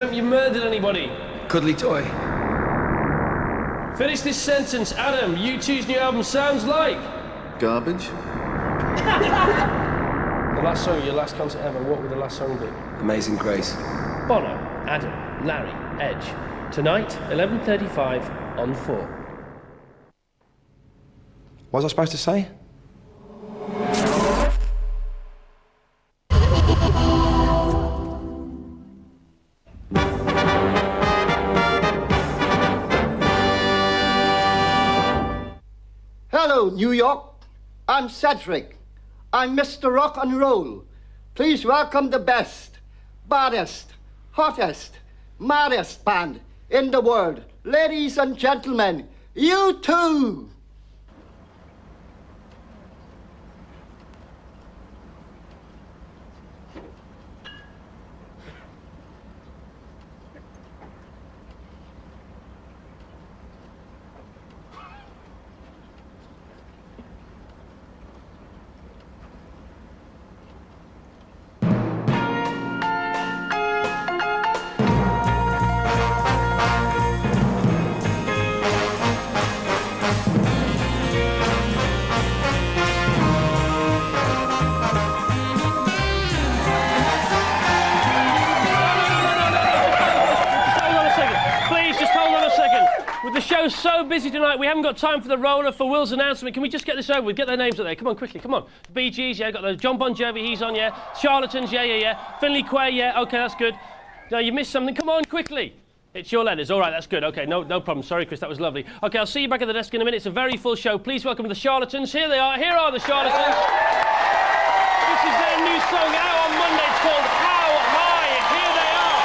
You murdered anybody? Cuddly toy. Finish this sentence, Adam. U2's new album sounds like... Garbage. The last song, your last concert ever, what would the last song be? Amazing Grace. Bono, Adam, Larry, Edge. Tonight, 11:35 on 4. What was I supposed to say? Hello, New York. I'm Cedric. I'm Mr. Rock and Roll. Please welcome the best, baddest, hottest, maddest band in the world. Ladies and gentlemen, U2! The show's so busy tonight, we haven't got time for the roller, for Will's announcement. Can we just get this over with? Get their names up there. Come on, quickly, come on. Bee Gees, yeah, got the Jon Bon Jovi, he's on, yeah. Charlatans, yeah. Finley Quaye, yeah, OK, that's good. No, you missed something. Come on, quickly. It's your letters. All right, that's good. OK, no problem. Sorry, Chris, that was lovely. OK, I'll see you back at the desk in a minute. It's a very full show. Please welcome the Charlatans. Here they are. Here are the Charlatans. This is their new song out on Monday. It's called How High. Here they are.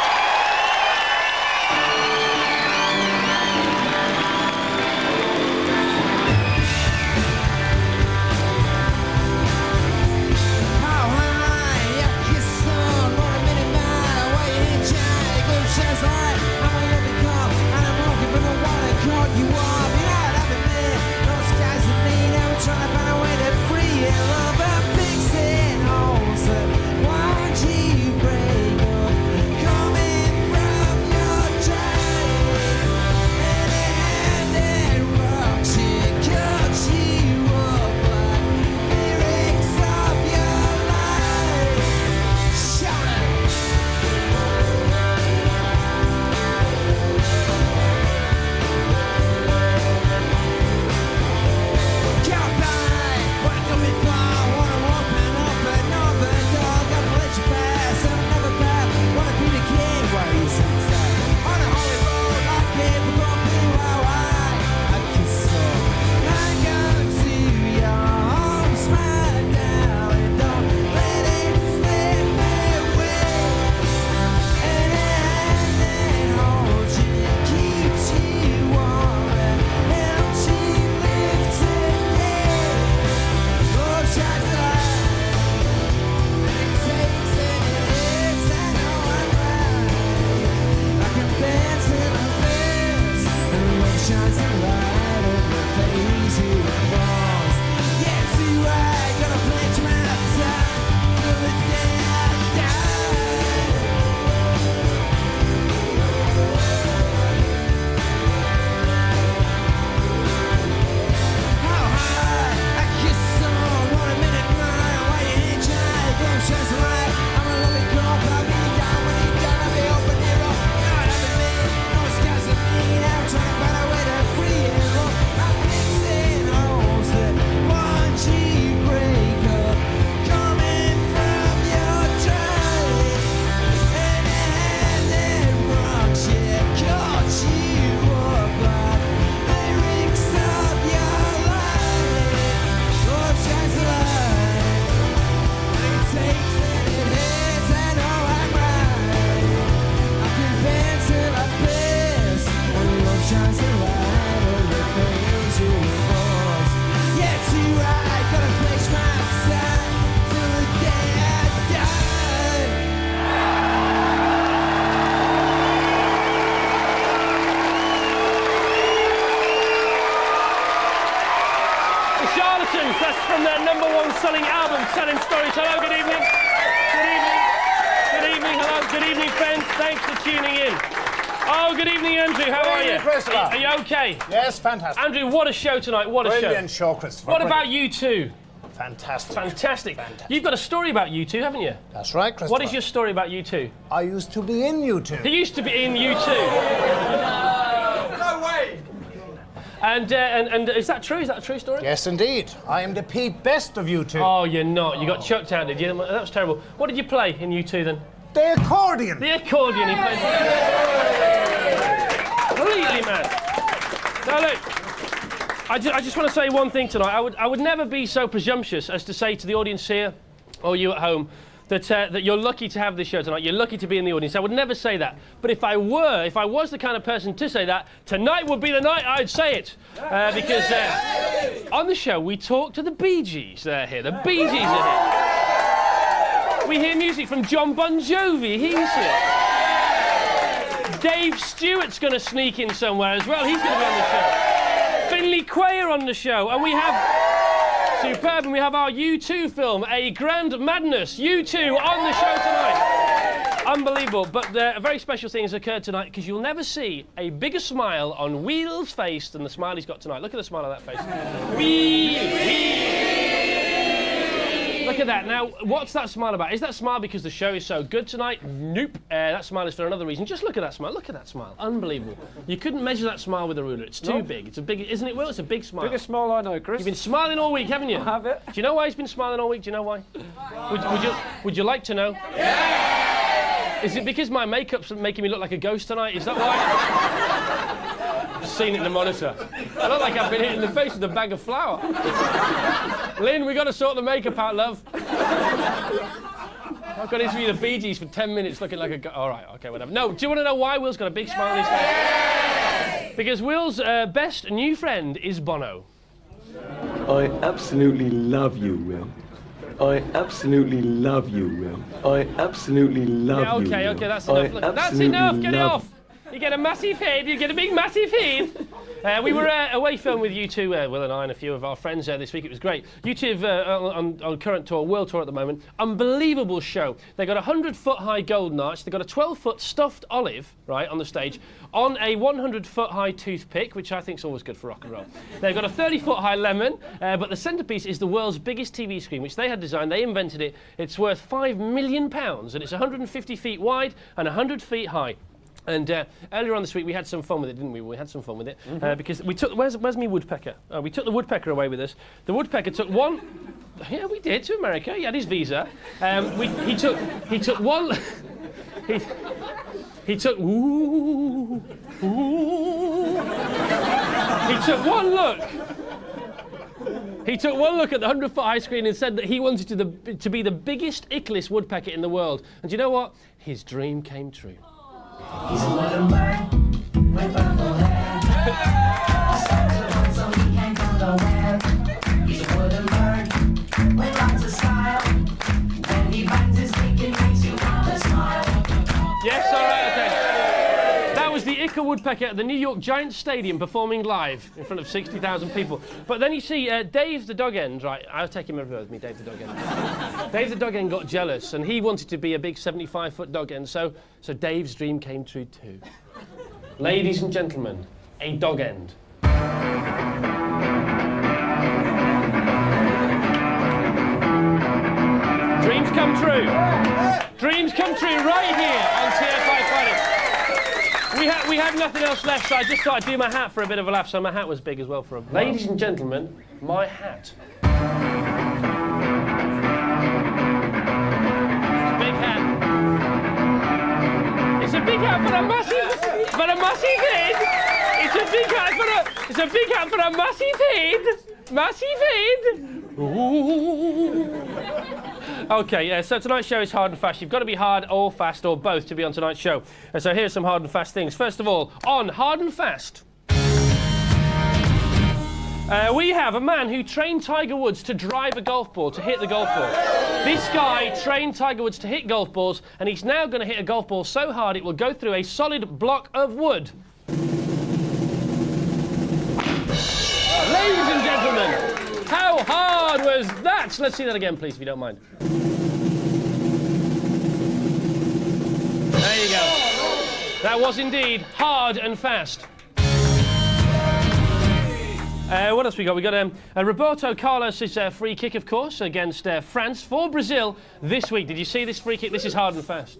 That's from their #1 selling album, Telling Stories. Hello, good evening. Good evening. Good evening, hello. Good evening, friends. Thanks for tuning in. Oh, good evening, Andrew. How are you? Christopher. Are you okay? Yes, fantastic. Andrew, what a show tonight. What a Brilliant show. show, Christopher. What about you two? Fantastic. Fantastic. You've got a story about you two, haven't you? That's right, Christopher. What is your story about you two? I used to be in U2. He used to be in you two. No way! And is that true? Is that a true story? Yes, indeed. I am the Pete Best of U2. Oh, you're not. You got chucked out, did you? That was terrible. What did you play in you two then? The accordion. The accordion he played. Completely mad. Now look, I just want to say one thing tonight. I would never be so presumptuous as to say to the audience here, or you at home, that you're lucky to have this show tonight. You're lucky to be in the audience. I would never say that. But if I was the kind of person to say that, tonight would be the night I'd say it. Because on the show we talk to the Bee Gees. They're here. The Bee Gees are here. We hear music from Jon Bon Jovi. He's here. Dave Stewart's going to sneak in somewhere as well. He's going to be on the show. Finley Quaye are on the show. And we have... Superb, and we have our U2 film, A Grand Madness. U2 on the show tonight. Unbelievable, but a very special thing has occurred tonight because you'll never see a bigger smile on Wheel's face than the smile he's got tonight. Look at the smile on that face. Wheel. Look at that. Now, what's that smile about? Is that smile because the show is so good tonight? Nope. That smile is for another reason. Just look at that smile. Look at that smile. Unbelievable. You couldn't measure that smile with a ruler. It's too big. It's a big, isn't it, Will? It's a big smile. Biggest smile I know, Chris. You've been smiling all week, haven't you? I have it. Do you know why he's been smiling all week? Do you know why? Would you like to know? Yeah! Is it because my makeup's making me look like a ghost tonight? Is that why? I've seen it in the monitor. I look like I've been hit in the face with a bag of flour. Lynn, we got to sort the makeup out, love. I've got to interview the Bee Gees for 10 minutes looking like a ghost. All right, okay, whatever. No, do you want to know why Will's got a big smile on his face? Yeah! Because Will's best new friend is Bono. I absolutely love you, Will. I absolutely love you, Will. I absolutely love you. Okay, okay, that's enough. Look, that's enough, get it off. You get a massive head, you get a big massive head. We were away filming with U2, Will and I and a few of our friends this week. It was great. U2 on current tour, world tour at the moment. Unbelievable show. They got a 100-foot high golden arch. They got a 12-foot stuffed olive, right, on the stage, on a 100-foot high toothpick, which I think is always good for rock and roll. They've got a 30-foot high lemon, but the centrepiece is the world's biggest TV screen, which they had designed. They invented it. It's worth £5 million, and it's 150 feet wide and 100 feet high. And earlier on this week we had some fun with it, didn't we? We had some fun with it because we took. Where's me woodpecker? We took the woodpecker away with us. The woodpecker took one. Yeah, we did, to America. He had his visa. He took one. He took. Ooh, ooh. He took one look. He took one look at the 100-foot high screen and said that he wanted to be the biggest ickless woodpecker in the world. And do you know what? His dream came true. He's a wooden bird with purple hair. He stands alone so he can't go nowhere. He's a wooden bird with lots of style. When he bangs his beak, it makes you want to smile. Yes, all right, okay. That was the Icker woodpecker at the New York Giants Stadium performing live in front of 60,000 people. But then you see Dave the dog end, right? I'll take him everywhere with me, Dave the dog end. Dave the dog end got jealous and he wanted to be a big 75-foot dog end, so Dave's dream came true too. Ladies and gentlemen, a dog end. Dreams come true. Dreams come true right here on TFI Friday. We have nothing else left, so I just thought I'd do my hat for a bit of a laugh, so my hat was big as well for a... Ladies and gentlemen, my hat. It's a big hat for a massive head. It's a big hat for a massive head. Massive head. Ooh. Okay, so tonight's show is hard and fast. You've got to be hard or fast or both to be on tonight's show. So here's some hard and fast things. First of all, on Hard and Fast. We have a man who trained Tiger Woods to drive a golf ball, to hit the golf ball. This guy trained Tiger Woods to hit golf balls, and he's now going to hit a golf ball so hard it will go through a solid block of wood. Ladies and gentlemen, how hard was that? Let's see that again, please, if you don't mind. That was indeed hard and fast. What else we got? We got Roberto Carlos' free kick, of course, against France for Brazil this week. Did you see this free kick? This is hard and fast.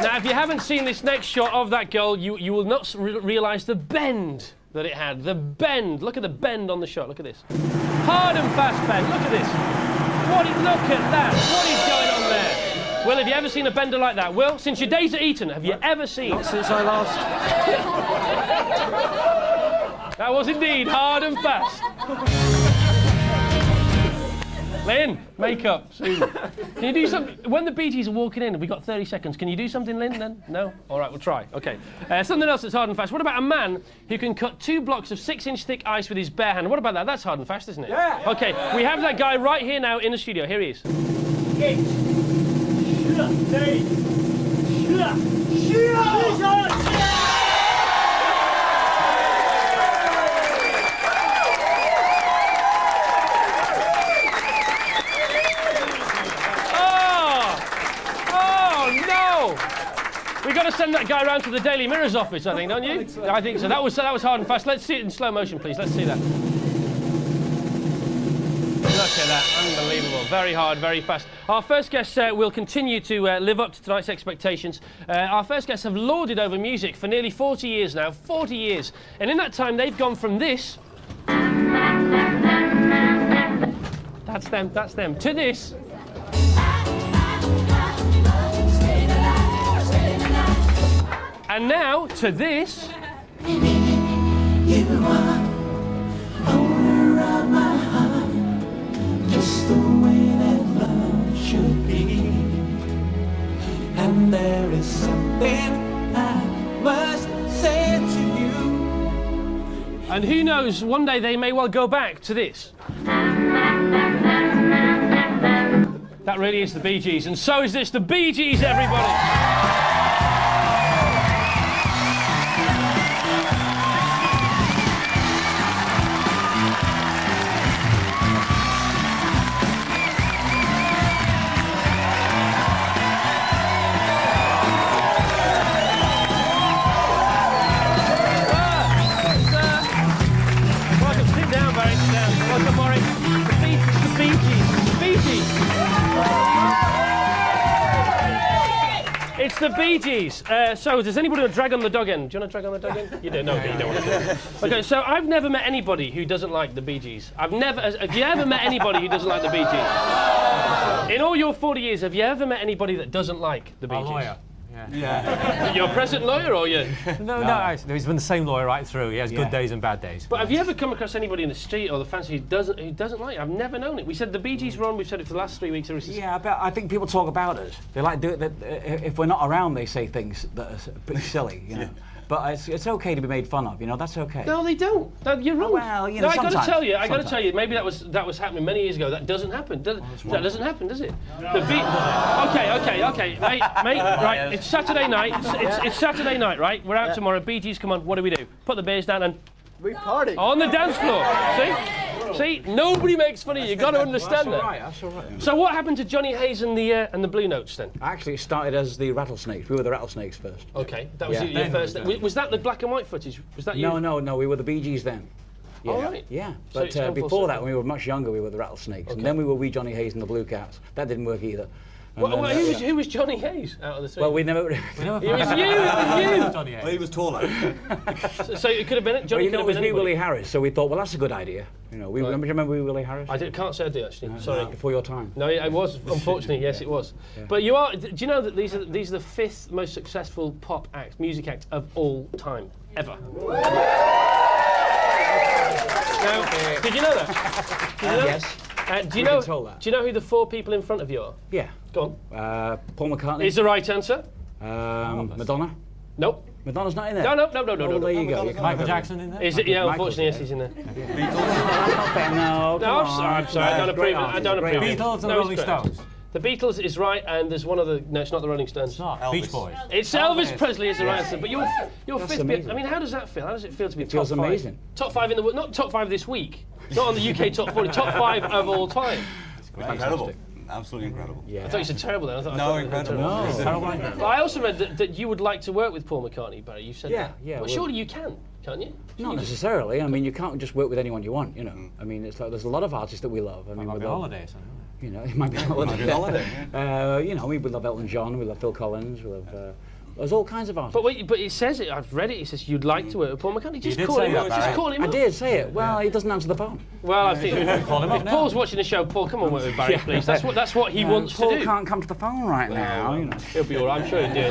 Now, if you haven't seen this next shot of that goal, you will not realise the bend that it had. The bend. Look at the bend on the shot. Look at this. Hard and fast bend. Look at this. Look at that. What is going on there? Will, have you ever seen a bender like that? Will, since your days at Eton, have you ever seen? Not since I last. That was indeed hard and fast. Lynn, makeup, Susan. Can you do something? When the Bee Gees are walking in, we've got 30 seconds. Can you do something, Lynn, then? No? All right, we'll try. OK. Something else that's hard and fast. What about a man who can cut 2 blocks of 6-inch thick ice with his bare hand? What about that? That's hard and fast, isn't it? Yeah. OK, we have that guy right here now in the studio. Here he is. We've got to send that guy around to the Daily Mirror's office, I think, don't you? I think so. That was hard and fast. Let's see it in slow motion, please. Let's see that. Look at that. Unbelievable. Very hard, very fast. Our first guests will continue to live up to tonight's expectations. Our first guests have lorded over music for nearly 40 years now. 40 years. And in that time, they've gone from this... That's them. To this... And now, to this... You are owner of my heart, just the way that love should be. And there is something I must say to you. And who knows, one day they may well go back to this. That really is the Bee Gees, and so is this, the Bee Gees, everybody! Welcome, Maurice. The Bee Gees. It's the Bee Gees. So, does anybody want to drag on the dog end? Do you want to drag on the dog end? You do? No, you don't want to do it. Okay, so I've never met anybody who doesn't like the Bee Gees. Have you ever met anybody who doesn't like the Bee Gees? In all your 40 years, have you ever met anybody that doesn't like the Bee Gees? A lawyer. Yeah. Your present lawyer or you? No, he's been the same lawyer right through. He has good days and bad days. But have you ever come across anybody in the street or the fancy who doesn't like it? I've never known it. We said the Bee Gees were on. We've said it for the last 3 weeks. Yeah, but I think people talk about us. They like do it. If we're not around, they say things that are pretty silly, you know. But it's okay to be made fun of, you know. That's okay. No, they don't. No, you're wrong. Well, you know, I got to tell you. sometimes. Maybe that was happening many years ago. That doesn't happen. That doesn't happen, does it? No. Okay, mate. Right, it's Saturday night. It's Saturday night, right? We're out tomorrow. Bee Gees, come on. What do we do? Put the beers down and We party. on the dance floor. See, nobody makes fun of you. You got to understand that. That's all right. So what happened to Johnny Hayes and the Blue Notes then? Actually, it started as the Rattlesnakes. We were the Rattlesnakes first. Okay, that was your first. Was that the black and white footage? Was that you? No. We were the Bee Gees then. Yeah. All right. Yeah, So it's but come full before that, circle. when we were much younger, we were the Rattlesnakes, and then we were Wee Johnny Hayes and the Blue Cats. That didn't work either. And Well, then, who was Johnny Hayes out of the two? well, we never. It was you. Johnny Hayes. Well, he was taller. So it could have been it. Johnny Well, could it have was been Wee anybody. Willie Harris, so we thought, well, that's a good idea. You know, Right. remember Wee Willie Harris? Can't say I do actually. Sorry. Before your time. No, it was. Unfortunately, yes, it was. Yeah. But do you know that these are the 5th most successful pop music act of all time ever? Now, did you know that? Did you know Yes. Do you We've know? been told that. Do you know who the 4 people in front of you are? Yeah. Go Paul on. McCartney. Is the right answer? Madonna. Nope. Madonna's not in there. No. Oh, there you go. Michael Jackson in there? Is it? Yeah, Michael's unfortunately, yes, there. he's in there. No, No, I'm sorry. I don't approve. I don't approve. Beatles and No, Rolling it's correct. Stones. The Beatles is right, and there's one other. No, it's not the Rolling Stones. It's not. Elvis. Beach Boys. It's Elvis Presley is the right answer, but your That's 5th. amazing. I mean, how does that feel? How does it feel to be top feels 5? amazing. Top 5 in the not top 5 this week. Not on the UK top 40. Top 5 of all time. Incredible. Absolutely incredible. I thought you said terrible then. I thought Incredible. No, terrible. But I also read that you would like to work with Paul McCartney, Barry. You said that. Yeah. Well, surely you can, can't you? Not necessarily. I mean, you can't just work with anyone you want, you know. I mean, it's like there's a lot of artists that we love. I mean, Might we be love, holidays. you know, it might be a holiday. You know, we love Elton John, we love Phil Collins, we love. There's all kinds of artists. But it says it. I've read it. It says you'd like to work with Paul McCartney. Just did call say him that, up. Just Barry. call him I up. did say it. Well, he doesn't answer the phone. Well, I think Call him up if now. Paul's watching the show, Paul, come on work with Barry, please. That's what he wants Paul to do. can't come to the phone right now. You know. He'll be all right. I'm sure he'll do it.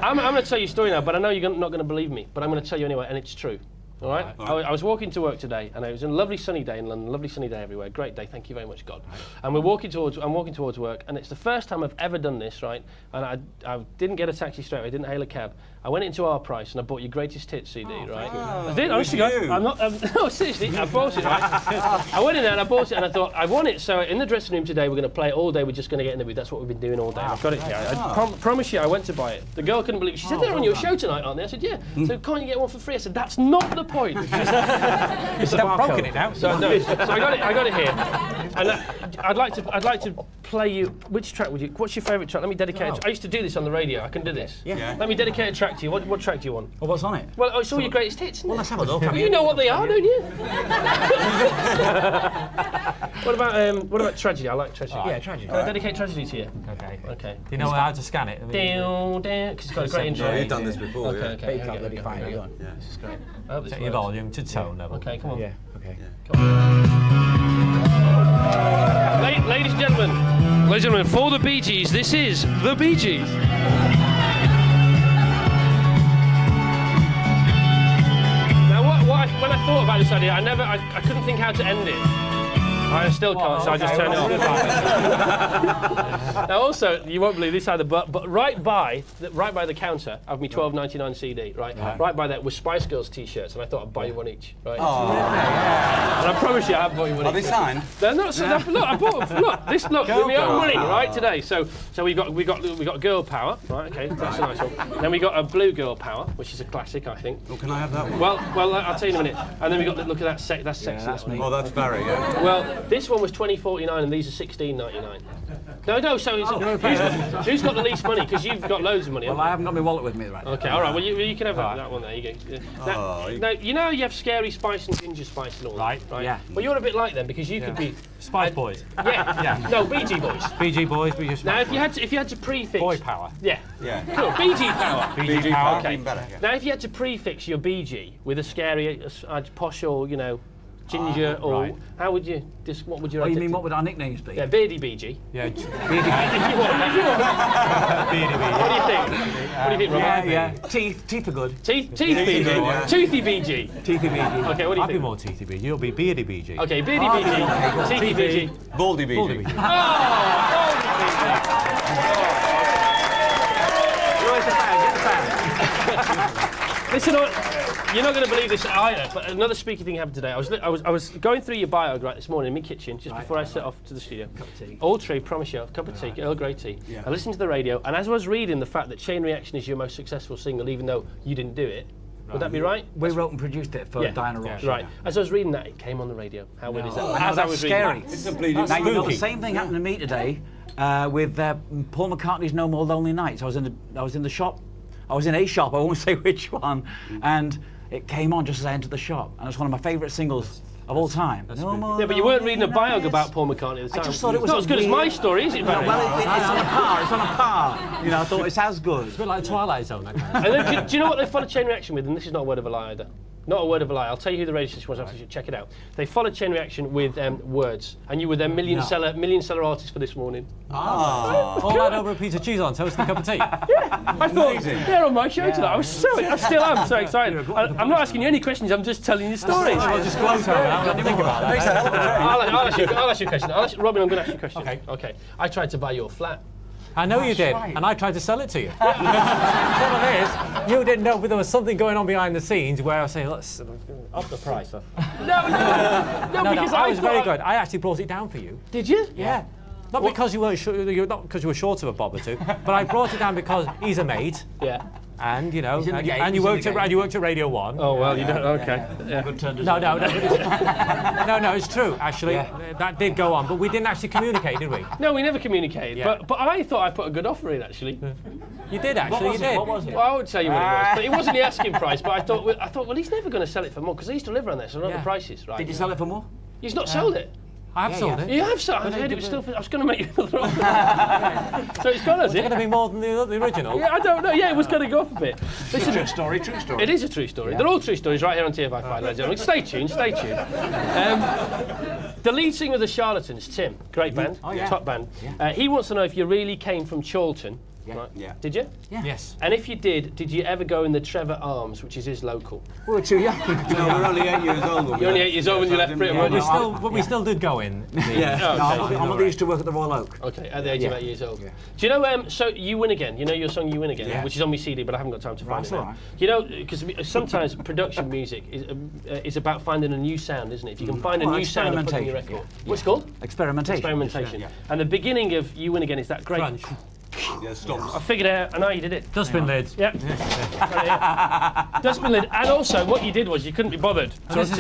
I'm going to tell you a story now, but I know you're not going to believe me. But I'm going to tell you anyway, and it's true. All right? I was walking to work today, and it was a lovely sunny day in London, lovely sunny day everywhere. Great day, thank you very much, God. And I'm walking towards work, and it's the first time I've ever done this, right? And I didn't get a taxi straight away, I didn't hail a cab. I went into Our Price and I bought your Greatest Hits CD, right? I did, honestly, I'm not, no, seriously, I bought it, right? I went in there and I bought it and I thought, I want it, so in the dressing room today, we're going to play it all day, we're just going to get in the mood. That's what we've been doing all day. I've got it here. I promise you, I went to buy it. The girl couldn't believe it. She said, they're on your show tonight, aren't they? I said, yeah. So can't you get one for free? I said, that's not the point. It's broken it now. So I got it here. And I'd like to play you, which track would you, what's your favourite track? Let me dedicate it. I used to do this on the radio, I can do this. Yeah. Let me dedicate a track to you. What track do you want? Well, what's on it? Well, it's all your greatest hits, isn't it? Well, let's have a look. Well, you know what they are, don't you? What about Tragedy? I like Tragedy. Yeah, Tragedy. Can I dedicate Tragedy to you? Okay. Okay. Do you know how to scan it? Down, because it's got a great intro. You've done this before, Okay, yeah. okay. You can't let it find it. This is great. I hope this Set your works. volume to tone level. Okay, come on. Yeah. Okay. Ladies and gentlemen, for the Bee Gees, this is the Bee Gees. Now, when I thought about this idea, I couldn't think how to end it. I still can't, so I just turned it off. Now, also, you won't believe this either, but right by the counter of my $12.99 CD, right by that were Spice Girls T-shirts, and I thought I'd buy you one each, right? Oh. And I promise you, I have bought you one Are each. they signed? They're not. So look, I bought. Look, with my own money, right today. So we got Girl Power, right? Okay, that's a nice one. Then we got a Blue Girl Power, which is a classic, I think. Well, can I have that one? Well, I'll tell you in a minute. And then we got look at that that's sexy. that's me. Oh, that's Barry, yeah. Well, this one was $20.49 and these are $16.99. No. So who's got the least money? Because you've got loads of money. Well, I haven't got my wallet with me right now. Okay, all right. Well, you can have that one there. You go. Now, you know you have Scary Spice and Ginger Spice and all that, right? Yeah. Well, you're a bit like them because you could be Spice Boys. Yeah. No, BG Boys. BG Boys, BG Spice. Now, if you had to prefix Boy Power. Yeah. Yeah. Cool. BG Power. BG Power. Okay. Even better. Now, if you had to prefix your BG with a scary, posh, or ginger, or right. how would you? What would you? What do you mean? What would our nicknames be? Yeah, Beardy BG. Yeah. If you want. What do you think? What do you think, Robert? Yeah. Teeth are good. Teeth BG. Toothy BG. Teethy BG. Okay, what do you I'd be think? more Teethy BG. You'll be Beardy BG. Okay, Beardy BG. Teethy BG. Baldy BG. Baldy BG. Listen, you're not going to believe this either, but another spooky thing happened today. I was going through your bio right this morning in my kitchen, just before I set off to the studio. Cup of tea. All true, promise you, a cup of tea, Earl Grey tea. Yeah. I listened to the radio, and as I was reading the fact that Chain Reaction is your most successful single, even though you didn't do it, would that be right? We wrote and produced it for Diana Ross. Right. As I was reading that, it came on the radio. How weird is that? Oh, As I was scary. reading It's a bleeding Now, you know, the spooky. same thing happened to me today with Paul McCartney's No More Lonely Nights. I was in the shop. I was in a shop, I won't say which one, and it came on just as I entered the shop, and it's one of my favourite singles of all time. No more Yeah, but you weren't reading a lonely biog nights. about Paul McCartney at the time. I just thought it was not as good as weird- my story, is it, Barry? Well, it's on a par. It's on a par. You know, I thought it's as good. A bit like Twilight Zone, that kind of. And then, do you know what they followed Chain Reaction with? And this is not a word of a lie either. Not a word of a lie. I'll tell you who the radio station was after you should check it out. They followed Chain Reaction with words, and you were their million seller artist for this morning. All that over a piece of cheese on toast and a cup of tea. I thought they're on my show tonight. I still am so excited. I'm not asking you any questions. I'm just telling you stories. I'll just gloat over that. I'll think about that. I'll ask you a question. Robin, I'm going to ask you a question. Okay. I tried to buy your flat. I know you did, and I tried to sell it to you. The problem is, you didn't know there was something going on behind the scenes where I was saying, let's up the price. No, No, because I was very good. I actually brought it down for you. Did you? Yeah. Not because you were short of a bob or two, but I brought it down because he's a mate. Yeah. And you know, He's in the game, and you he's in worked the at game. you worked at Radio 1. Oh well, you don't. Okay. Yeah. Good turn to No, no, it's true. Actually, that did go on, but we didn't actually communicate, did we? No, we never communicated. Yeah. But I thought I put a good offer in actually. You did actually. You did. What was it? Well, I won't tell you what it was, but it wasn't the asking price. But I thought, well, he's never going to sell it for more because I used to live around there, so I know Yeah. the prices, right? Did you sell it for more? He's not sold it. I have sold it. You have sold. I heard it was still. I was going to make you another offer. So it's gone, has Is it going it? to be more than the original? Yeah, I don't know. Yeah, it was going to go up a bit. Listen, True story, true story. it is a true story. They're all true stories right here on TFI Friday, ladies and gentlemen. Stay tuned, stay tuned. The lead singer of the Charlatans, Tim, great band, top band. He wants to know if you really came from Charlton. Right. Yeah. Did you? Yes. And if you did you ever go in the Trevor Arms, which is his local? We were too young. No, we're only 8 years old. You're only 8 years old when you left Britain, weren't you? But we still did go in. Yeah. Oh, My mother used to work at the Royal Oak. okay, at the age of 8 years old. Do you know, so You Win Again, you know your song You Win Again, Yeah. which is on my CD, but I haven't got time to find That's it now. all right. You know, because sometimes production music is about finding a new sound, isn't it? If you can find a Well, new sound and put it in your record. experimentation, What's it called? Experimentation. Experimentation. And the beginning of You Win Again is that great... Crunch. Yeah, stops. I figured it out, I know you did it. Dustbin lids. Yep. Dustbin lid. And also, what you did was you couldn't be bothered to This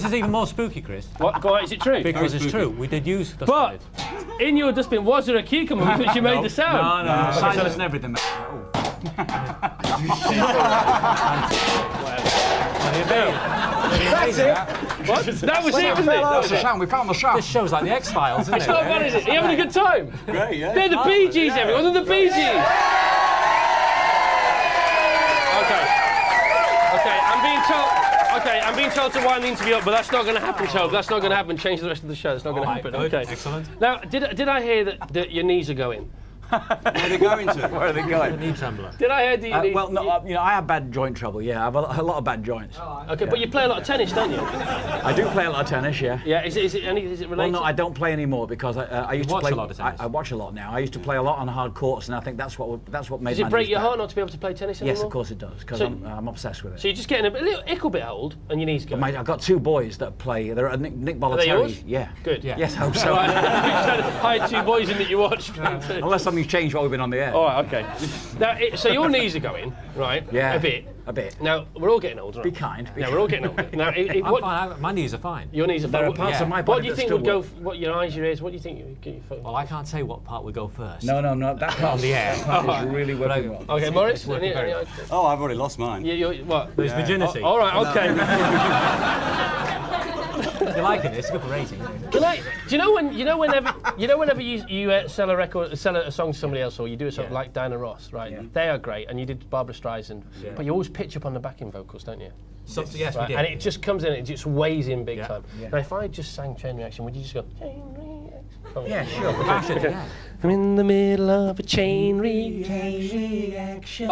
is even more spooky, Chris. What? Go on, is it true? Because it's spooky. true. We did use dustbin But lids. in your dustbin, was there a cucumber with which you made the sound? No, silence and everything. That's it. What? That was it, wasn't it? That was it. Sound. We found the sound. This show's like the X-Files, isn't It's it? not bad, is it? Are you having a good time? Great, yeah. They're the Bee Gees, everyone. They're the Bee Gees. Okay, I'm being told to wind the interview up, but that's not going to happen, Tobe. That's not going to happen. Change the rest of the show. That's not going to happen. Good. Okay. Excellent. Now, did I hear that your knees are going? Where are they going to? Where are they going? Knee trembler. Did I hear that your knees? Well, no, I have bad joint trouble. Yeah, I have a lot of bad joints. Okay, but you play a lot of tennis, don't you? I do play a lot of tennis. Yeah. Yeah. Is it related? Well, no, I don't play anymore because I used to watch play a lot of tennis. I watch a lot now. I used to play a lot on hard courts, and I think that's what made. Does it my break knees your bad. heart not to be able to play tennis anymore? Yes, of course it does, because So- I'm obsessed with it. So you're just getting a little bit old, and your knees go. Mate, I've got two boys that play. They're Nick Are they Bollettieri. yours? Yeah. Good. Yeah. Yes, I hope so. Right. I had two boys in that you watched. Unless something's changed while we've been on the air. All right, okay. Now, so your knees are going, right? Yeah. A bit. A bit. Now, we're all getting older. Be aren't we? kind. Be Yeah, we're all getting older. Now, I'm what, fine. My knees are fine. your knees are There are fine. parts yeah. of my What body do you that think still would go? work. What your eyes, your ears? What do you think? Well, I can't say what part would go first. No, that part On the air. That part is really working well. Okay, Morris. working very well. Oh, I've already lost mine. What? There's virginity. All right. Okay. You're liking this? Good for rating. Can I? Do you know whenever you sell a song to somebody else, or you do a song like Diana Ross, right? Yeah. They are great, and you did Barbra Streisand, but you always pitch up on the backing vocals, don't you? Yes, we Right, did. and it just comes in, it just weighs in big time. Yeah. Now, if I just sang Chain Reaction, would you just go Chain Reaction? Yeah, sure. Fashion, yeah. I'm in the middle of a chain reaction.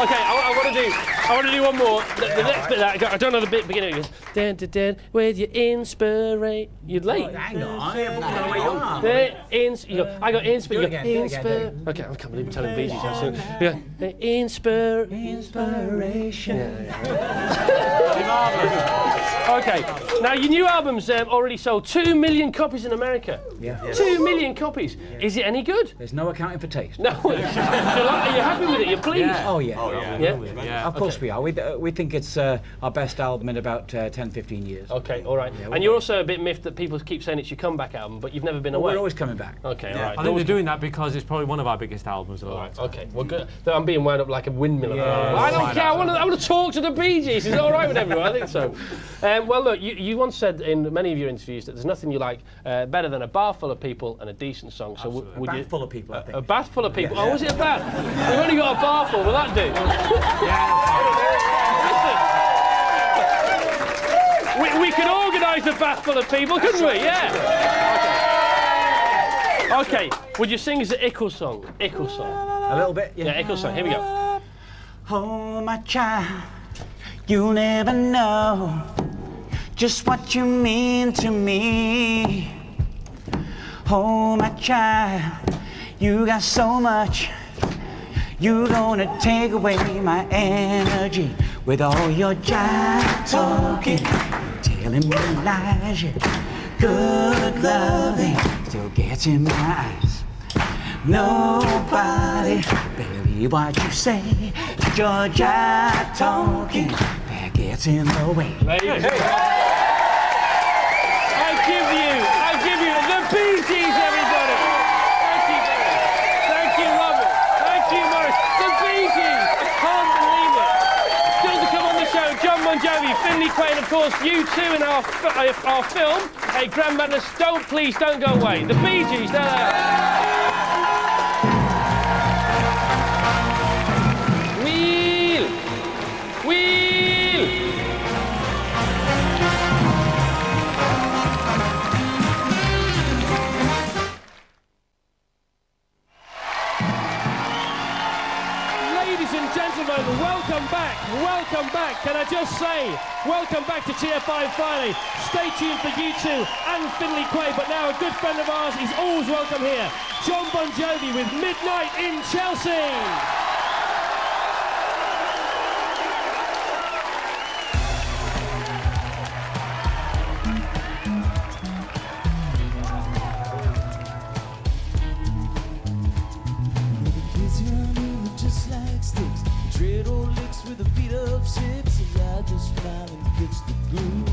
Okay, I want to do one more. The next bit of that, I don't know the bit beginning. It goes, dun, dun, dun, with your inspiration. You're late. Hang on. I don't know where you are. You go, I got inspire. You go, again, do it again, inspire. Okay, I can't believe I'm telling Bee Gees. You go, inspiration. Okay, now your new album's already sold 2 million copies in America. Yeah. 2 million copies. Is it any good? There's no accounting for taste. No. Are you happy with it? You're pleased? Yeah. Oh yeah. Yeah? Yeah. Of course we are. We think it's our best album in about 10, 15 years. Okay, all right. And you're also a bit miffed that people keep saying it's your comeback album, but you've never been away. We're always coming back. Okay, all right. I think they're doing that because it's probably one of our biggest albums of all time. Okay, well, good. I'm being wound up like a windmill. I don't care. I want to talk to the Bee Gees. Is it all right with everyone? I think so. Well, look, you once said in many of your interviews that there's nothing you like better than a bar full of people and a decent song. So would A you? bath full of people, I think. A bath full of people. Oh, was it a bath? We've only got a bar full. Will that do? Listen, we could organise a bath full of people, couldn't we? Yeah. Okay. Would you sing us the Ickle song? Ickle song. A little bit. Yeah, Ickle song. Here we go. Oh, my child, you'll never know just what you mean to me. Oh, my child, you got so much. You're gonna take away my energy with all your jive talking, telling me lies. Your good loving still gets in my eyes. nobody. Baby, what you say? Your jive talking that gets in the way. I give you the Bee Gees, everybody. Thank you, Dave. Thank you, Robert. Thank you, Morris. The Bee Gees. Can't believe it. Still to come on the show, Jon Bon Jovi, Finley Quaye, and of course you two in our film, A Grand Madness. Please don't go away. The Bee Gees, there they are. Wheel! Ladies and gentlemen, welcome back. Welcome back. Can I just say, welcome back to TFI Friday. Stay tuned for you two and Finley Quaye, but now a good friend of ours is always welcome here. Jon Bon Jovi with Midnight in Chelsea. Trade old licks with a beat of six as I just smile and catch the groove.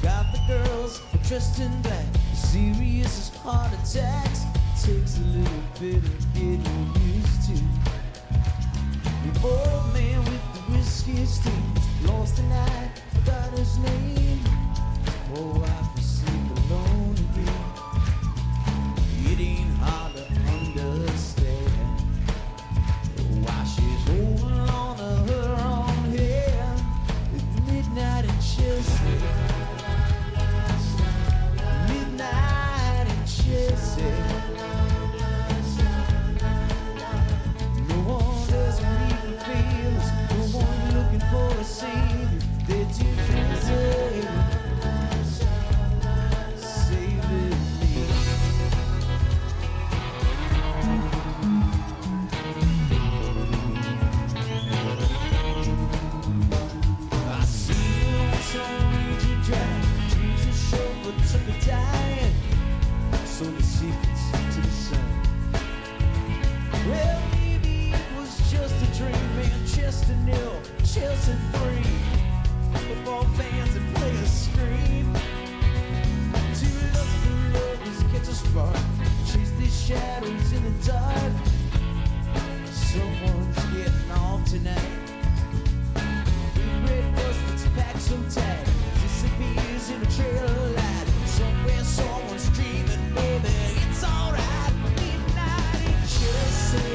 Got the girls dressed in black, serious as heart attacks. Takes a little bit of getting used to. The old man with the whiskey stains lost the night, forgot his name. Poor wife was sleep alone again. It ain't hard to understand why she's holding on to her own hair at midnight in Chelsea. Midnight in Chelsea. No one doesn't need the feels, no one looking for a savior. They're too crazy. Saving me. I see you on some raging drive. Dreams of chauffeur took a dive. So the secrets to the sun. Well, maybe it was just a dream. Manchester nil, Chelsea 3. Football fans and players scream. Two lovers catch a spark. Chase these shadows in the dark. Someone's getting off tonight. Red bus that's packed so tight disappears in a trail of light. Somewhere someone's dreaming, baby, it's alright. Midnight in Chelsea.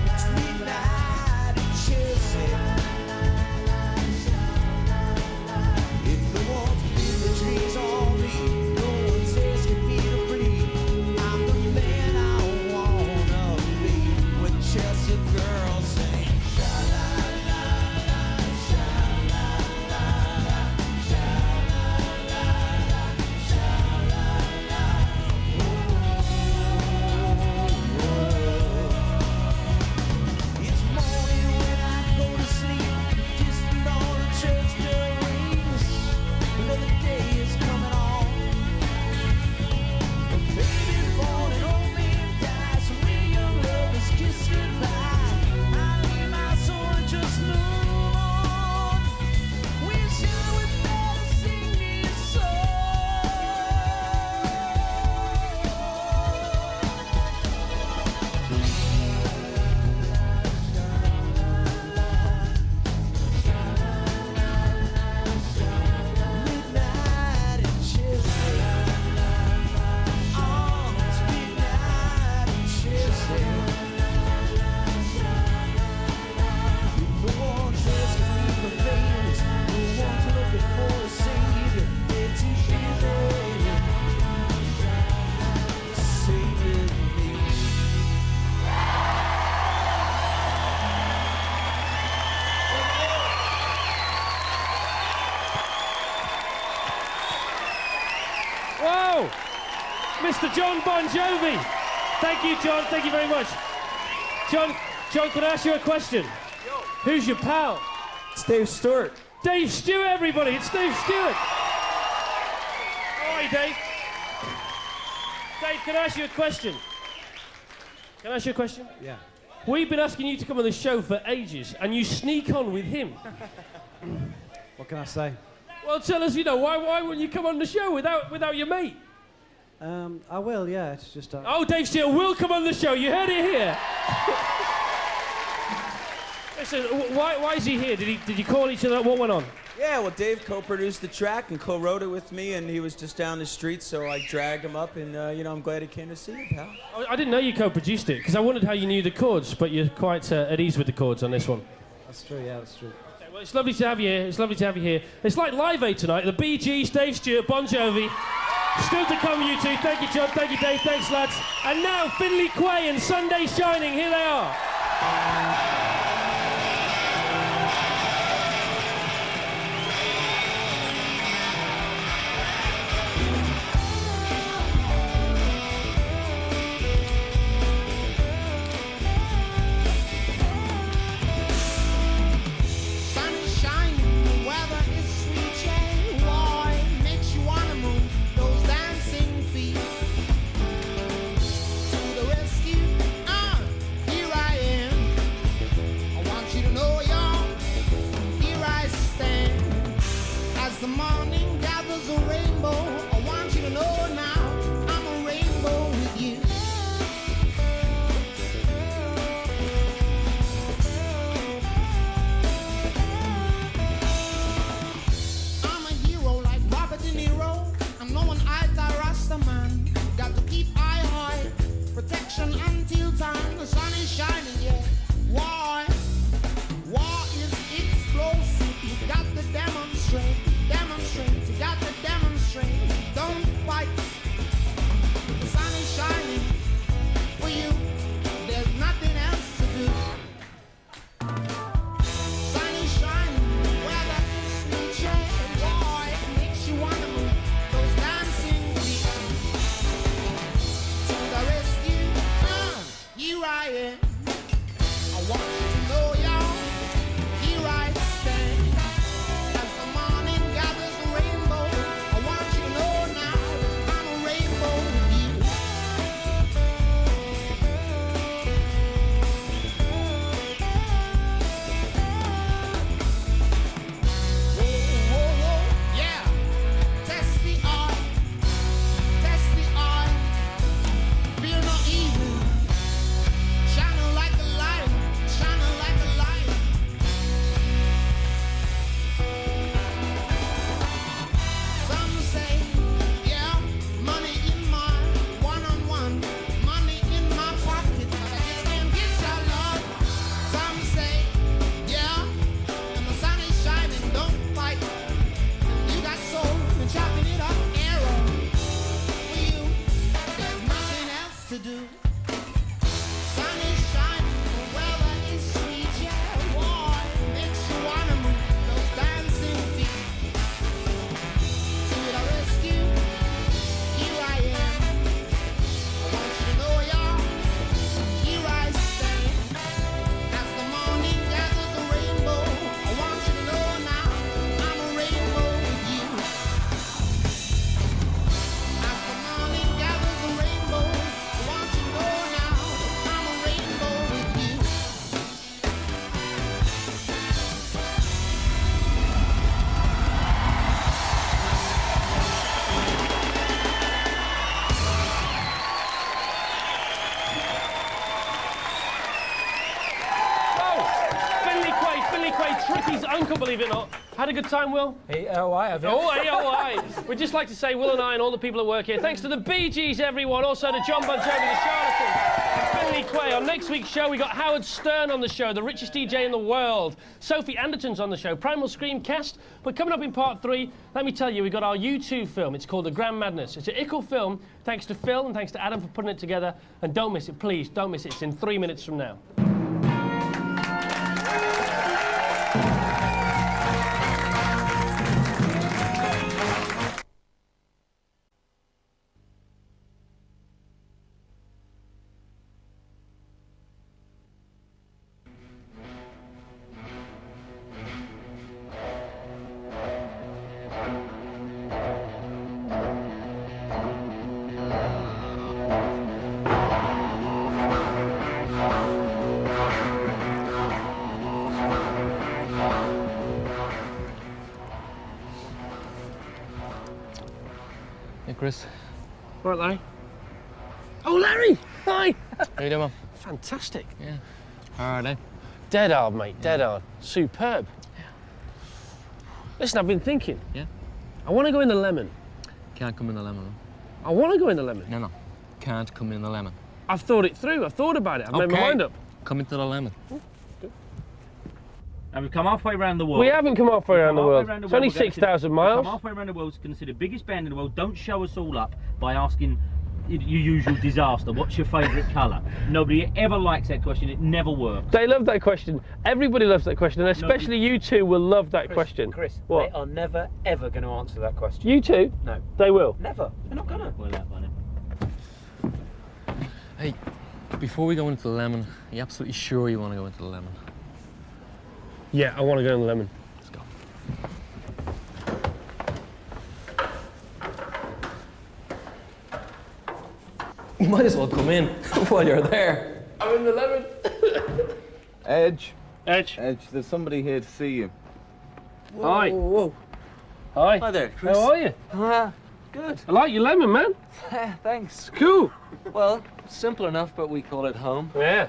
It's midnight in Chelsea. If no one's put the dreams on me, no one's asking me to breathe. I'm the man I wanna be. When Chelsea girls sing. It's morning when I go to sleep, distant all the church bell rings. Another day is coming on. A baby's born, an old man dies, so many young lovers kiss goodbye. I lay my soul and just move on. Wish I would better sing this song. Midnight in Chelsea. Oh, it's midnight in Chelsea. No one's asking me for favors, no one's looking for a savior. They're too busy saving me. Whoa! Mr. Jon Bon Jovi. Thank you, John. Thank you very much. John, can I ask you a question? Who's your pal? It's Dave Stewart. Dave Stewart, everybody. It's Dave Stewart. All right, Dave. Dave, can I ask you a question? Can I ask you a question? Yeah. We've been asking you to come on the show for ages, and you sneak on with him. What can I say? Well, tell us, why wouldn't you come on the show without your mate? I will, yeah. It's just. Oh, Dave Stewart will come on the show. You heard it here. Listen, why is he here? Did you call each other? What went on? Yeah, well, Dave co-produced the track and co-wrote it with me, and he was just down the street, so I dragged him up, and, I'm glad he came to see you, pal. I didn't know you co-produced it, because I wondered how you knew the chords, but you're quite at ease with the chords on this one. That's true, yeah, that's true. Okay, well, it's lovely to have you here. It's lovely to have you here. It's like Live Aid tonight. The Bee Gees, Dave Stewart, Bon Jovi. Still to come, you two. Thank you, John. Thank you, Dave. Thanks, lads. And now, Finley Quaye and Sunday Shining. Here they are. Tricky's uncle, believe it or not. Had a good time, Will? A-O-I, have you? Oh, A-O-I. We'd just like to say, Will and I and all the people that work here, thanks to the Bee Gees, everyone, also to Jon Bon Jovi, the Charlatans, and Finley Quaye. On next week's show, we got Howard Stern on the show, the richest DJ in the world. Sophie Anderton's on the show, Primal Scream cast. But coming up in part 3, let me tell you, we got our U2 film. It's called The Grand Madness. It's an Ickle film, thanks to Phil and thanks to Adam for putting it together. And don't miss it, please, don't miss it. It's in 3 minutes from now. Hey, Chris. All right, Larry. Oh, Larry! Hi! How you doing? Fantastic. Yeah. How are they? Dead hard, mate, dead hard. Superb. Yeah. Listen, I've been thinking. Yeah? I want to go in the lemon. Can't come in the lemon. I want to go in the lemon. No. Can't come in the lemon. I've thought it through. I've thought about it. I've made my mind up. Come into the lemon. And we've come halfway around the world. We haven't come halfway around the world. It's only 6,000 miles. We've come halfway around the world to consider the biggest band in the world. Don't show us all up by asking your usual disaster. What's your favourite colour? Nobody ever likes that question. It never works. They love that question. Everybody loves that question, and especially you two will love that question. Chris, what? they are never ever going to answer that question. You two? No. They will. Never. They're not gonna. Well, that funny. Hey, before we go into the lemon, are you absolutely sure you want to go into the lemon? Yeah, I want to go in the lemon. Let's go. You might as well come in while you're there. I'm in the lemon. Edge. Edge. Edge, there's somebody here to see you. Hi. Whoa. Hi. Hi there, Chris. How are you? Good. I like your lemon, man. Thanks. Cool. Well, simple enough, but we call it home. Yeah.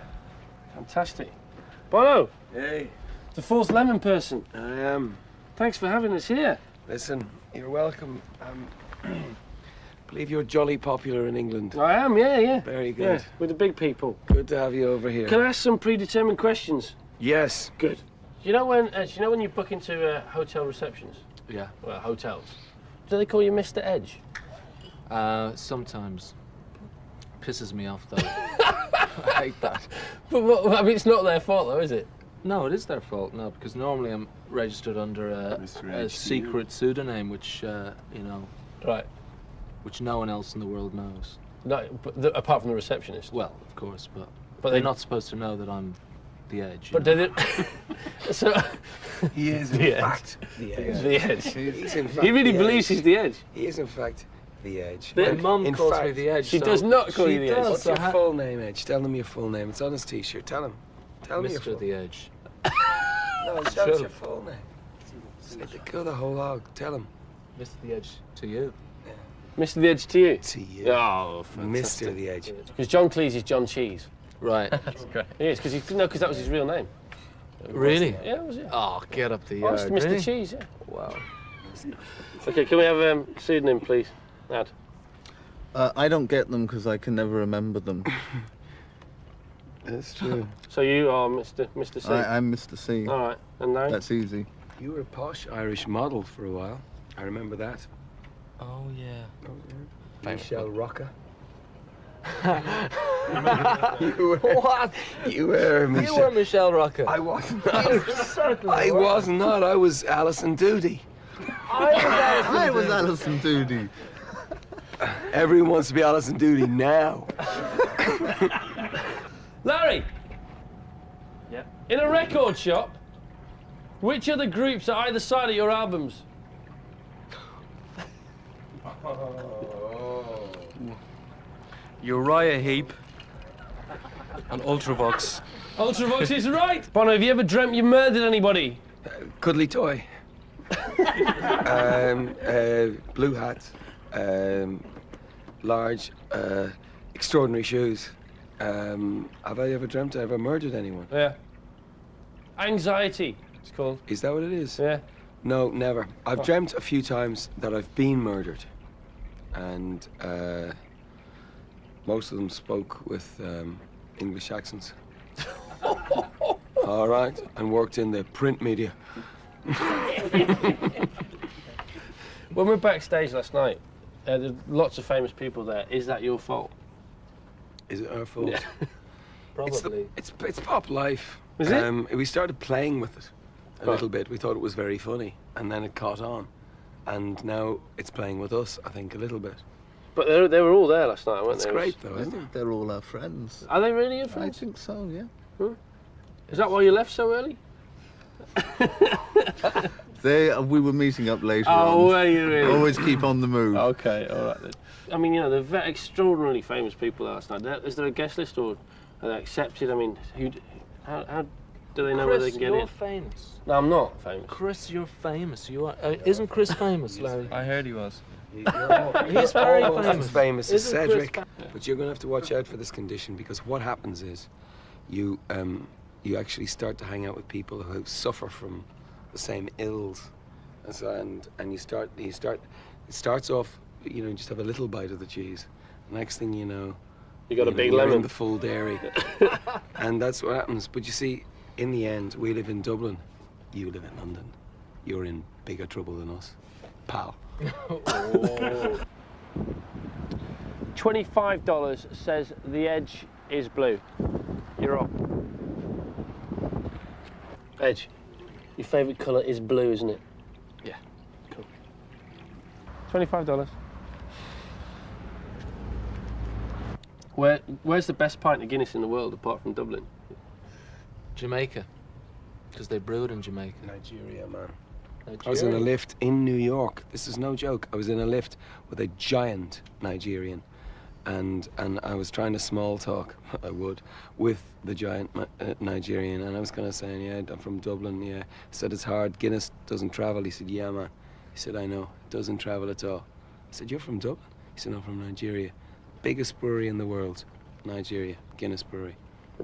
Fantastic. Bono, Hey, the fourth lemon person. I am. Thanks for having us here. Listen, you're welcome. I believe you're jolly popular in England. I am, yeah. Very good. Yeah, with the big people. Good to have you over here. Can I ask some predetermined questions? Yes. Good. Do you know when you book into hotel receptions? Yeah. Well, hotels. Do they call you Mr. Edge? Sometimes. Pisses me off, though. I hate that. But what, I mean, it's not their fault, though, is it? No, it is their fault, no, because normally I'm registered under a secret pseudonym, which, you know... Right. Which no one else in the world knows. No, apart from the receptionist? Well, of course, but But they're they- not supposed to know that I'm the Edge. But did it... so... He is, the in fact, the Edge. The Edge. He's in fact He really the believes Edge. he's the Edge. He is, in fact, the Edge. My And mum in calls fact, me the Edge. She so does not call you the Edge. What's your full name, Edge? Tell them your full name. It's on his T-shirt. Tell him. Tell me your full Mr. the Edge. No, It's that's true. your full name. Go the whole hog. Tell him. Mr. the Edge to you. Mr. the Edge to you? To you. Oh, Mr. the Edge. Because John Cleese is John Cheese. Right. That's great. He is, because that was his real name. Really? Yeah, it was, yeah. Oh, get up the Oh, it's yard. Mr. Really? Cheese, yeah. Wow. Okay, can we have pseudonym, please? Ad. I don't get them because I can never remember them. That's true. So you are Mr. C? I'm Mr. C. All right, and now? That's easy. You were a posh Irish model for a while. I remember that. Oh, yeah. Michelle Rocca. You were what? You were You were Michelle Rocca. I wasn't. You certainly I were. was not. I was Alison Doody. I was Alison Doody. Everyone wants to be Alison Doody now. Larry! Yeah. In a record shop, which other groups are either side of your albums? Uriah Heep and Ultravox. Ultravox is right! Bono, have you ever dreamt you murdered anybody? Cuddly toy. Blue hat. Large, extraordinary shoes. Have I ever dreamt I ever murdered anyone? Yeah. Anxiety, it's called. Is that what it is? Yeah. No, never. I've dreamt a few times that I've been murdered. And most of them spoke with English accents. All right, and worked in the print media. When we were backstage last night, there's lots of famous people there. Is that your fault? Is it our fault? Yeah. Probably. It's pop life. Is it? We started playing with it a Right. little bit. We thought it was very funny, and then it caught on. And now it's playing with us, I think, a little bit. But they were all there last night, weren't It's they? great, though, I isn't it? think they're all our friends. Are they really your I friends? think so, yeah. Is that why you left so early? We were meeting up later Oh, on. were you really? Always keep on the move. Okay, all right then. I mean, you know, they're very extraordinarily famous people there last night. Is there a guest list or are they accepted? I mean, how do they know whether they Chris, can get you're in? famous. No, I'm not famous. Chris, you're famous. You are. Isn't Chris famous, Larry? I heard he was. He's very almost famous. as famous as Isn't Chris Cedric. fa- But you're going to have to watch out for this condition, because what happens is you actually start to hang out with people who suffer from the same ills, and it starts off, you know, just have a little bite of the cheese. Next thing you know, You got a big you're lemon. in the full dairy, and that's what happens. But you see, in the end, we live in Dublin, you live in London. You're in bigger trouble than us, pal. $25 says the edge is blue. You're up. Edge, your favourite colour is blue, isn't it? Yeah. Cool. $25. Where's the best pint of Guinness in the world apart from Dublin? Jamaica, because they brew it in Jamaica. Nigeria, man. I was in a lift in New York. This is no joke. I was in a lift with a giant Nigerian, and I was trying to small talk. I would with the giant Nigerian, and I was kind of saying, "Yeah, I'm from Dublin." Yeah, I said it's hard. Guinness doesn't travel. He said, "Yeah, man." He said, "I know. It doesn't travel at all." I said, "You're from Dublin?" He said, "I'm from Nigeria. Biggest brewery in the world, Nigeria, Guinness Brewery."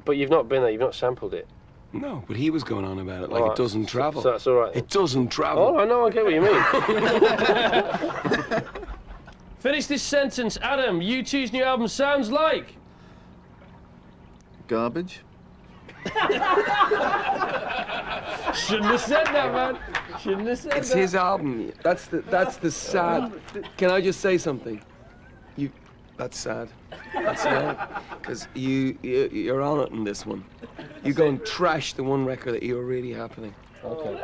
But you've not been there. You've not sampled it. No, but he was going on about it like All it right, doesn't travel. So that's all right. It doesn't travel. Oh, I know. I get what you mean. Finish this sentence, Adam. U2's new album sounds like. Garbage. Shouldn't have said that, man. Shouldn't have said It's that. his album. That's the sad. Can I just say something? That's sad. That's sad. Because you're on it in this one. You go and trash the one record that you're really happening. Okay.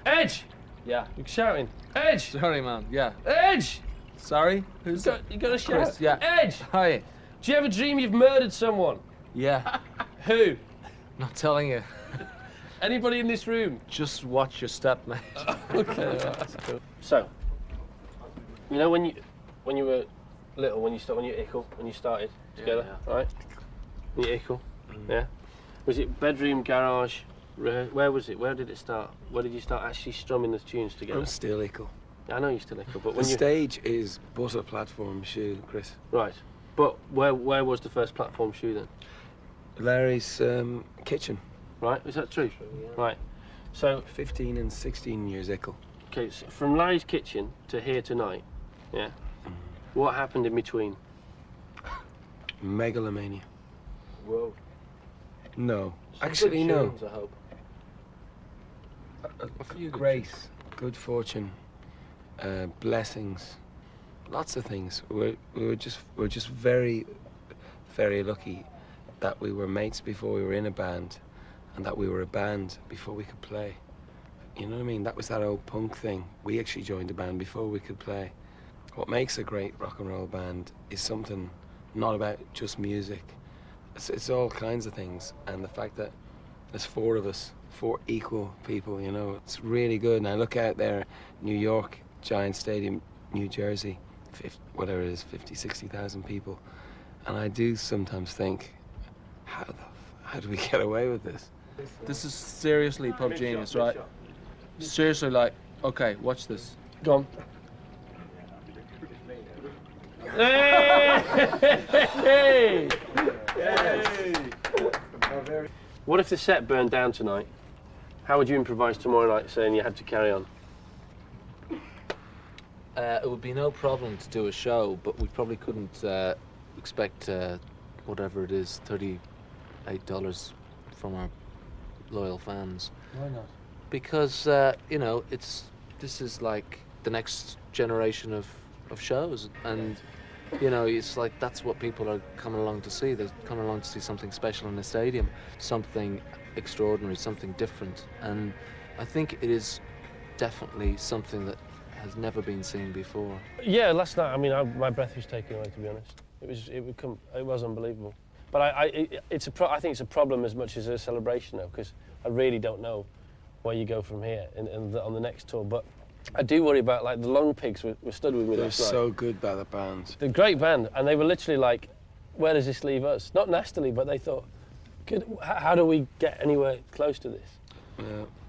Edge. Yeah. You're shouting. Edge. Sorry, man. Yeah. Edge. Sorry. Who's You got to shout. Chris, yeah. Edge. Hi. Do you ever dream you've murdered someone? Yeah. Who? Not telling you. Anybody in this room? Just watch your step, mate. Okay, right, that's cool. So, you know when you were little, when you started together, right? When you ickle, yeah. Was it bedroom, garage? Where was it? Where did it start? Where did you start actually strumming the tunes together? I'm still ickle. I know you're still ickle, but The when you stage is but a platform shoe, Chris. right, but where was the first platform shoe then? Larry's kitchen. Right, is that true? Right, so 15 and 16 years ickle. okay, so from Larry's kitchen to here tonight, yeah. What happened in between? Megalomania. Whoa. No. Some Actually, good no. tunes, I hope. A few grace, good fortune, blessings, lots of things. We're just very, very lucky that we were mates before we were in a band, and that we were a band before we could play. You know what I mean? That was that old punk thing. We actually joined a band before we could play. What makes a great rock and roll band is something not about just music. It's all kinds of things, and the fact that there's four of us, four equal people, you know, it's really good. And I look out there, New York, Giant Stadium, New Jersey, 50, 60,000 people, and I do sometimes think, how do we get away with this? This is seriously pub genius, right? Seriously, like, okay, watch this. Go on. Hey! What if the set burned down tonight? How would you improvise tomorrow night, saying you had to carry on? It would be no problem to do a show, but we probably couldn't expect whatever it is, $38 from our loyal fans. Why not? Because you know, this is like the next generation of shows, and you know, it's like that's what people are coming along to see. They're coming along to see something special in the stadium, something extraordinary, something different, and I think it is definitely something that has never been seen before. Yeah, last night, I mean, my breath was taken away, to be honest. It was unbelievable. But I think it's a problem as much as a celebration now, because I really don't know where you go from here on the next tour. But I do worry about, like, the Long Pigs were stood with me They're last night. so good by the band. They're a great band, and they were literally like, where does this leave us? Not nastily, but they thought, how do we get anywhere close to this?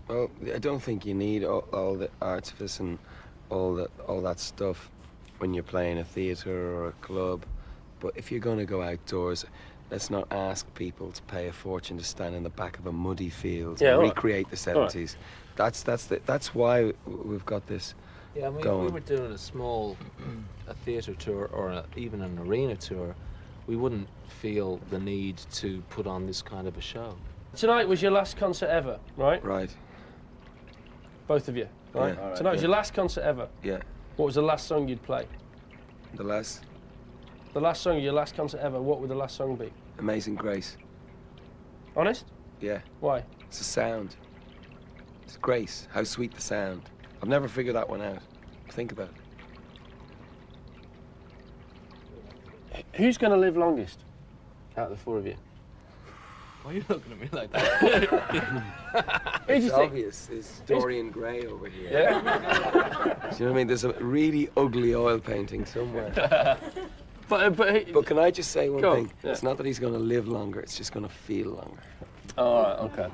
Well, I don't think you need all the artifice and all that stuff when you're playing a theatre or a club. But if you're going to go outdoors, let's not ask people to pay a fortune to stand in the back of a muddy field and recreate the 70s. That's why we've got this Yeah, I mean, going. if we were doing a theatre tour or even an arena tour, we wouldn't feel the need to put on this kind of a show. Tonight was your last concert ever, right? Right. Both of you, right? Yeah. Tonight was your last concert ever. Yeah. What was the last song you'd play? The last? The last song of your last concert ever, what would the last song be? Amazing Grace. Honest? Yeah. Why? It's the sound. It's grace. How sweet the sound. I've never figured that one out. Think about it. Who's going to live longest out of the four of you? Why are you looking at me like that? Who do you It's think? obvious. There's Dorian Gray over here. Yeah. Do you know what I mean? There's a really ugly oil painting somewhere. But can I just say one thing? Yeah. It's not that he's going to live longer. It's just going to feel longer. All right, okay.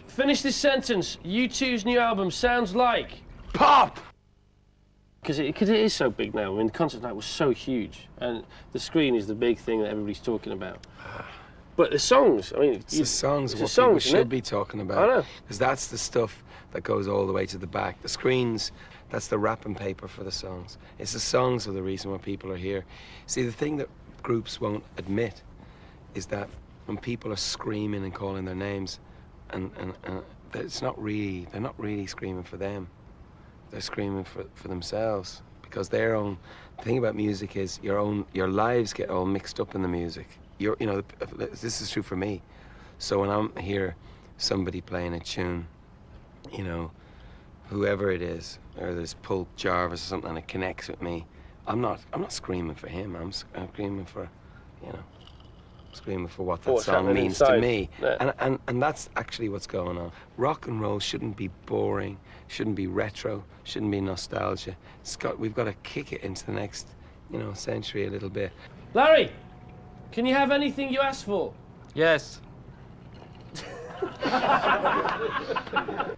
Finish this sentence. U2's new album sounds like pop. Because it is so big now. I mean, the concert night was so huge, and the screen is the big thing that everybody's talking about. But the songs, I mean, It's the songs it's what the songs, people isn't should it? be talking about. I know. Because that's the stuff that goes all the way to the back. The screens, that's the wrapping paper for the songs. It's the songs are the reason why people are here. See, the thing that groups won't admit is that when people are screaming and calling their names, and it's not really, they're not really screaming for them. They're screaming for themselves, because their own. The thing about music is your lives get all mixed up in the music. This is true for me. So when I'm hear somebody playing a tune, whoever it is, or there's Pulp Jarvis or something, and it connects with me, I'm not screaming for him. I'm screaming for, screaming for what that What's song happening means inside. to me. Yeah. And that's actually what's going on. Rock and roll shouldn't be boring, shouldn't be retro, shouldn't be nostalgia. We've got to kick it into the next, century a little bit. Larry, can you have anything you ask for? Yes.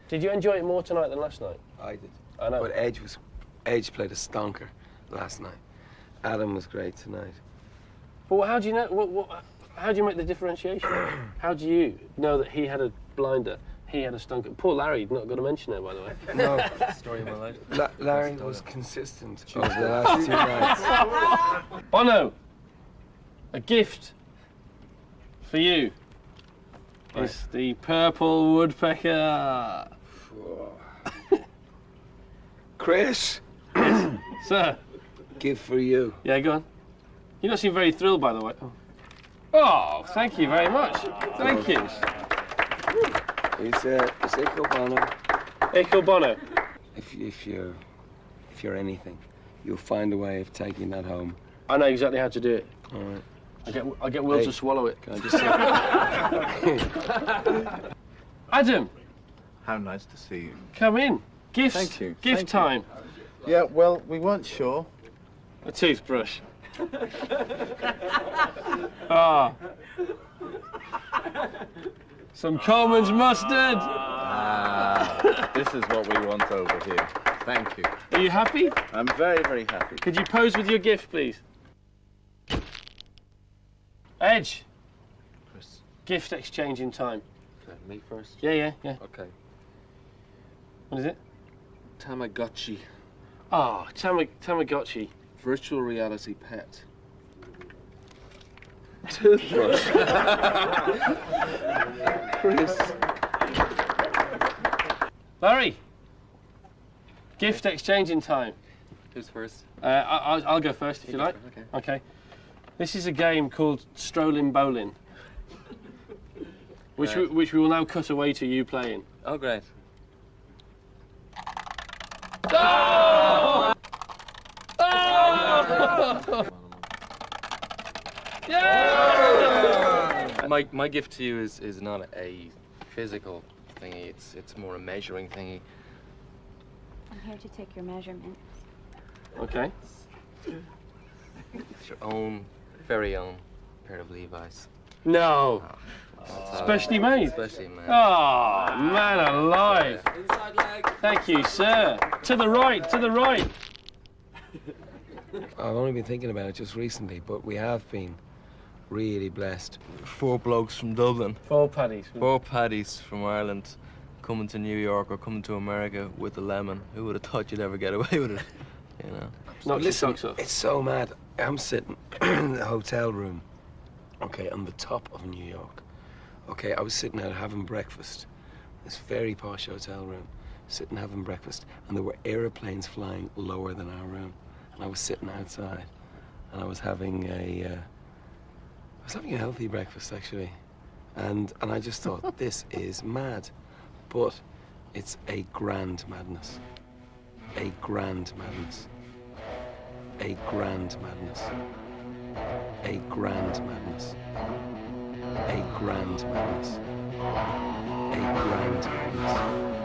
Did you enjoy it more tonight than last night? I did. I know. But Edge played a stonker last night. Adam was great tonight. But how do you know? How do you make the differentiation? How do you know that he had a blinder, he had a stunker? Poor Larry, not got to mention it, by the way. No. Story of my life. Larry was consistent over the last 2 nights. Bono, a gift for you. It's the purple woodpecker. Chris. Sir. Gift for you. Yeah, go on. You don't seem very thrilled, by the way. Oh, thank you very much. Thank you. It's Echo Bono. Echo Bono. If you're anything, you'll find a way of taking that home. I know exactly how to do it. All right. I get Will Hey, to swallow it. Can I just say? Adam, How nice to see you. come in. Gifts. Thank you. Gift Thank you. time. Yeah, well, we weren't sure. A toothbrush. Ah. Some Coleman's mustard. This is what we want over here. Thank you. Are you happy? I'm very, very happy. Could you pose with your gift, please? Edge. Chris. Gift exchange in time. Okay, me first? Yeah. Okay. What is it? Tamagotchi. Ah, Tamagotchi. Virtual reality pet. Toothbrush. Chris. Larry. Gift exchange in time. Who's first? I'll go first if you like. Okay. This is a game called Strolling Bowling, which we will now cut away to you playing. Oh, great. Oh! Oh! Yeah! My gift to you is not a physical thingy. It's more a measuring thingy. I'm here to take your measurement. Okay. It's your own, very own pair of Levi's. No. Specially made. Specially made. Oh, man alive. Inside Thank you, sir. To the right, to the right. I've only been thinking about it just recently, but we have been really blessed. 4 blokes from Dublin. 4 paddies. 4 paddies from Ireland coming to New York or coming to America with a lemon. Who would have thought you'd ever get away with it? You know. Knock your socks off. It's so mad. I'm sitting in the hotel room, okay, on the top of New York. Okay, I was sitting out having breakfast. This very posh hotel room, sitting having breakfast, and there were aeroplanes flying lower than our room. And I was sitting outside, and I was having a healthy breakfast actually, and I just thought this is mad, but it's a grand madness, a grand madness, a grand madness, a grand madness, a grand madness, a grand madness.